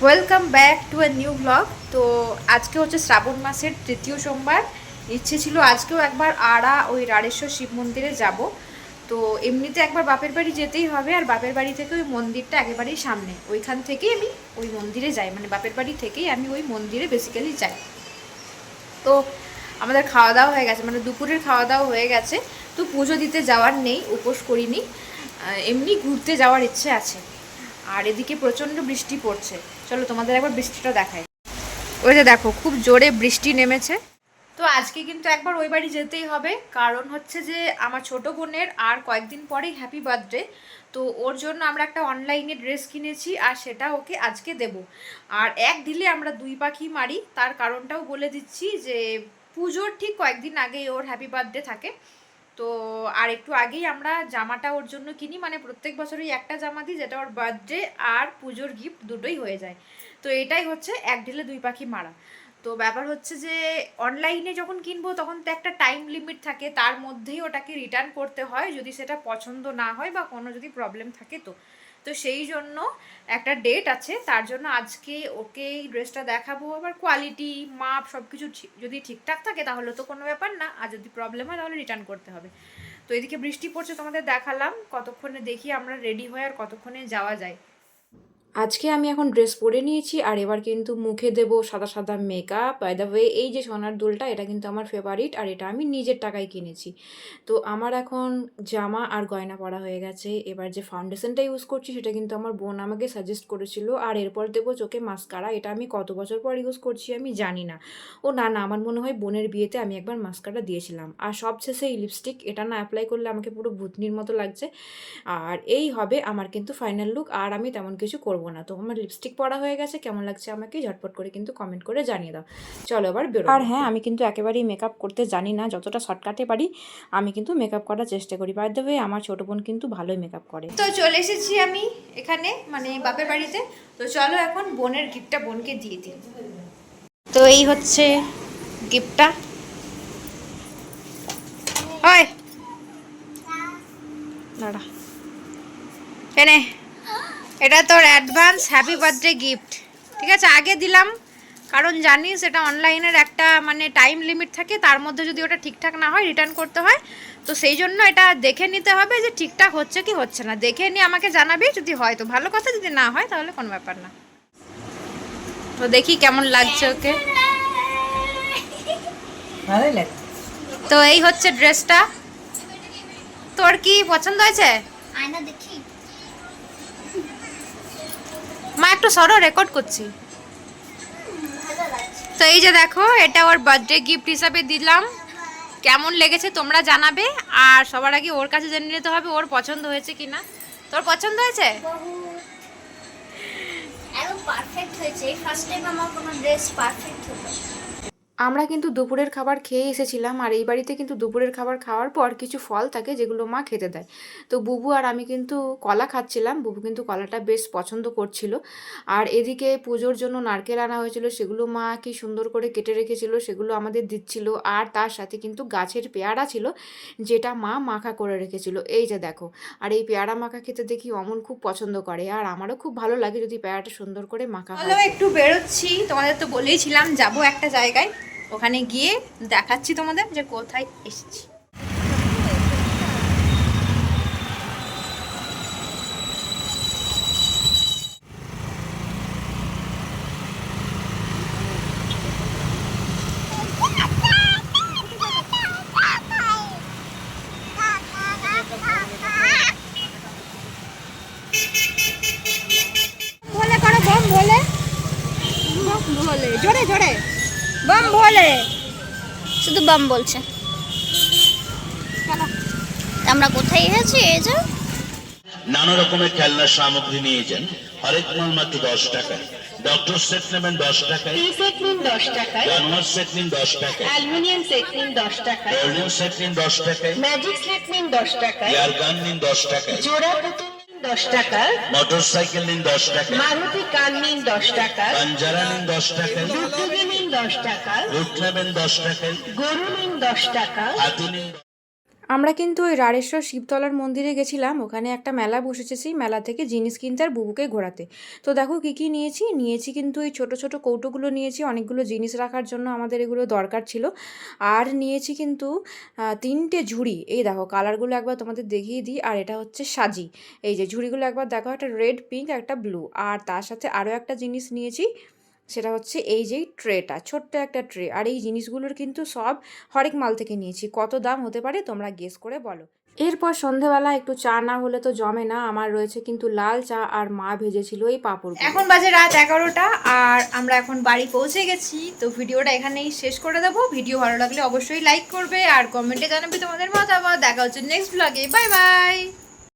Welcome back to a new blog. তো আজকে হচ্ছে শ্রাবণ মাসের তৃতীয় সোমবার। ইচ্ছে ছিল আজকেও একবার ওই রাড়েশ্বর শিব মন্দিরে যাব। তো এমনিতে একবার বাপের বাড়ি যেতেই হবে, আর বাপের বাড়ি থেকে ওই মন্দিরটা একেবারেই সামনে, ওইখান থেকেই আমি ওই মন্দিরে যাই, মানে বাপের বাড়ি থেকেই আমি ওই মন্দিরে বেসিক্যালি যাই। তো আমাদের খাওয়া দাওয়া হয়ে গেছে, মানে দুপুরের খাওয়া দাওয়া হয়ে গেছে। তো পুজো দিতে যাওয়ার নেই, উপোস করিনি, এমনি ঘুরতে যাওয়ার ইচ্ছে আছে। আর এদিকে প্রচণ্ড বৃষ্টি পড়ছে, চলো তোমাদের একবার বৃষ্টিটা দেখাই। ওই যে দেখো, খুব জোরে বৃষ্টি নেমেছে। তো আজকে কিন্তু একবার ওই বাড়ি যেতেই হবে, কারণ হচ্ছে যে আমার ছোট বোনের আর কয়েকদিন পরেই হ্যাপি বার্থডে। তো ওর জন্য আমরা একটা অনলাইনে ড্রেস কিনেছি, আর সেটা ওকে আজকে দেব। আর এক ঢিলে আমরা দুই পাখি মারি, তার কারণটাও বলে দিচ্ছি যে পুজোর ঠিক কয়েকদিন আগেই ওর হ্যাপি বার্থডে থাকে। তো আর একটু আগেই আমরা জামাটা ওর জন্য কিনি, মানে প্রত্যেক বছরই একটা জামা দিই, যেটা ওর বার্থডে আর পুজোর গিফট দুটোই হয়ে যায়। তো এটাই হচ্ছে এক ঢিলে দুই পাখি মারা। তো ব্যাপার হচ্ছে যে অনলাইনে যখন কিনবো তখন তো একটা টাইম লিমিট থাকে, তার মধ্যেই ওটাকে রিটার্ন করতে হয় যদি সেটা পছন্দ না হয় বা কোনো যদি প্রবলেম থাকে। তো তো সেই জন্য একটা ডেট আছে, তার জন্য আজকে ওকে এই ড্রেসটা দেখাবো। আবার কোয়ালিটি মাপ সব কিছু যদি ঠিকঠাক থাকে তাহলে তো কোনো ব্যাপার না, আর যদি প্রবলেম হয় তাহলে রিটার্ন করতে হবে। তো এদিকে বৃষ্টি পড়ছে, তোমাদের দেখালাম, কতক্ষণে দেখি আমরা রেডি হয়ে আর কতক্ষণে যাওয়া যায়। আজকে আমি এখন ড্রেস পরে নিয়েছি, আর এবার কিন্তু মুখে দেব সাদা সাদা মেকআপ। বাই দ্য ওয়ে, এই যে সোনার দুলটা, এটা কিন্তু আমার ফেভারিট, আর এটা আমি নিজের টাকায় কিনেছি। তো আমার এখন জামা আর গয়না পরা হয়ে গেছে। এবার যে ফাউন্ডেশনটা ইউজ করছি সেটা কিন্তু আমার বোন আমাকে সাজেস্ট করেছিল। আর এরপর দেবো চোখে মাস্কারা, এটা আমি কত বছর পর ইউজ করছি আমি জানি না। ও না না, আমার মনে হয় বোনের বিয়েতে আমি একবার মাস্কারা দিয়েছিলাম। আর সবশেষে এই লিপস্টিক, এটা না অ্যাপ্লাই করলে আমাকে পুরো ভূতনির মতো লাগছে। আর এই হবে আমার কিন্তু ফাইনাল লুক, আর আমি তেমন কিছু করব না। তো আমার লিপস্টিক পরা হয়ে গেছে, কেমন লাগছে আমাকে ঝটপট করে কিন্তু কমেন্ট করে জানিয়ে দাও। চলো এবার বেরো। আর হ্যাঁ, আমি কিন্তু একেবারেই মেকআপ করতে জানি না, যতটা শর্টকাটে পারি আমি কিন্তু মেকআপ করার চেষ্টা করি। বাই দ্য ওয়ে, আমার ছোটো বোন কিন্তু ভালোই মেকআপ করে। তো চলে এসেছি আমি এখানে, মানে বাপের বাড়িতে। তো চলো এখন বোনের গিফটটা বোনকে দিয়ে দিই। তো এই হচ্ছে গিফটটা। হয় দাঁড়া, এনে এটা তোর অ্যাডভান্স হ্যাপি বার্থডে গিফট। ঠিক আছে, আগে দিলাম, কারণ জানিস এটা অনলাইনের একটা মানে টাইম লিমিট থাকে, তার মধ্যে যদি ওটা ঠিকঠাক না হয় রিটার্ন করতে হয়। তো সেই জন্য এটা দেখে নিতে হবে যে ঠিকঠাক হচ্ছে কি হচ্ছে না, দেখে নিয়ে আমাকে জানাবি, যদি হয় তো ভালো কথা, যদি না হয় তাহলে কোনো ব্যাপার না। তো দেখি কেমন লাগছে ওকে। ভালোই লাগছে। তো এই হচ্ছে ড্রেসটা, তোর কি পছন্দ হয়েছে? আয়না দেখি। মা একটু সরো, রেকর্ড করছি। ভালো লাগছে। তো এই যে দেখো, এটা ওর বার্থডে গিফট হিসাবে দিলাম। কেমন লেগেছে তোমরা জানাবে, আর সবার আগে ওর কাছে জেনে নিতে হবে ওর পছন্দ হয়েছে কিনা। তোর পছন্দ হয়েছে? বহুত একদম পারফেক্ট হয়েছে। ফার্স্ট টাইম আমার কোনো ড্রেস পারফেক্ট হলো। আমরা কিন্তু দুপুরের খাবার খেয়ে এসেছিলাম, আর এই বাড়িতে কিন্তু দুপুরের খাবার খাওয়ার পর কিছু ফল থাকে যেগুলো মা খেতে দেয়। তো বুবু আর আমি কিন্তু কলা খাচ্ছিলাম, বুবু কিন্তু কলাটা বেশ পছন্দ করছিল। আর এদিকে পুজোর জন্য নারকেল আনা হয়েছিল, সেগুলো মা কি সুন্দর করে কেটে রেখেছিল, সেগুলো আমাদের দিচ্ছিল। আর তার সাথে কিন্তু গাছের পেয়ারা ছিল, যেটা মা মাখা করে রেখেছিল, এই যে দেখো। আর এই পেয়ারা মাখা খেতে দেখি অমন খুব পছন্দ করে, আর আমারও খুব ভালো লাগে যদি পেয়ারাটা সুন্দর করে মাখা হয়। একটু বেরোচ্ছি, তোমাদের তো বলেইছিলাম যাবো একটা জায়গায়, ওখানে গিয়ে দেখাচ্ছি তোমাদের যে কোথায় এসেছি। ভোলে করো, বম ভোলে, বম ভোলে, জোরে জোরে বম ভোলে। শুধু বাম বলছে। আমরা কোথায় এসেছি? এই যে নানা রকমের খেলনার সামগ্রী নিয়ে যান, হরেক মাল মাত্র 10 টাকায়। ডক্টর সেট নেবেন 10 টাকায়, টি সেট নিন 10 টাকায়, জানোয়ার সেট নিন 10 টাকায়, অ্যালুমিনিয়াম সেট নিন 10 টাকায়, গোল্ডেন সেট নিন 10 টাকায়, ম্যাজিক সেট নিন 10 টাকায়, এয়ার গান নিন 10 টাকায়, জোড়া পুতুল নিন 10 টাকায়, মোটর সাইকেল নিন 10 টাকায়, মারুতি কার নিন 10 টাকায়, পাঞ্জারা নিন 10 টাকায়, দুধুবি নিন 10 টাকায়, রুট নেবেন 10 টাকায়, গরু নিন 10 টাকা, হাতি নিন। আমরা কিন্তু ওই রাড়েশ্বর শিবতলার মন্দিরে গেছিলাম, ওখানে একটা মেলা বসেছে, সেই মেলা থেকে জিনিস কিনতে আর বুবুকে ঘোরাতে। তো দেখো কী কী নিয়েছি কিন্তু এই ছোট ছোট কৌটোগুলো নিয়েছি, অনেকগুলো জিনিস রাখার জন্য আমাদের এগুলো দরকার ছিল। আর নিয়েছি কিন্তু 3টে ঝুড়ি, এই দেখো কালারগুলো একবার তোমাদের দেখিয়ে দিই। আর এটা হচ্ছে সাজি, এই যে ঝুড়িগুলো একবার দেখো, একটা রেড, পিঙ্ক, একটা ব্লু। আর তার সাথে আরও একটা জিনিস নিয়েছি, সেটা হচ্ছে এই যে ট্রেটা, ছোট্ট একটা ট্রে। আর এই জিনিসগুলোর কিন্তু সব হরেক মাল থেকে নিয়েছি। কত দাম হতে পারে তোমরা গেস করে বলো। এরপর সন্ধেবেলা একটু চা না হলে তো জমে না, আমার রয়েছে কিন্তু লাল চা, আর মা ভেজেছিল এই পাঁপড়। এখন বাজে রাত 11টা, আর আমরা এখন বাড়ি পৌঁছে গেছি। তো ভিডিওটা এখানেই শেষ করে দেবো। ভিডিও ভালো লাগলে অবশ্যই লাইক করবে আর কমেন্টে জানাবে তোমাদের মতামত। দেখা হচ্ছে নেক্সট ব্লগে। Bye bye.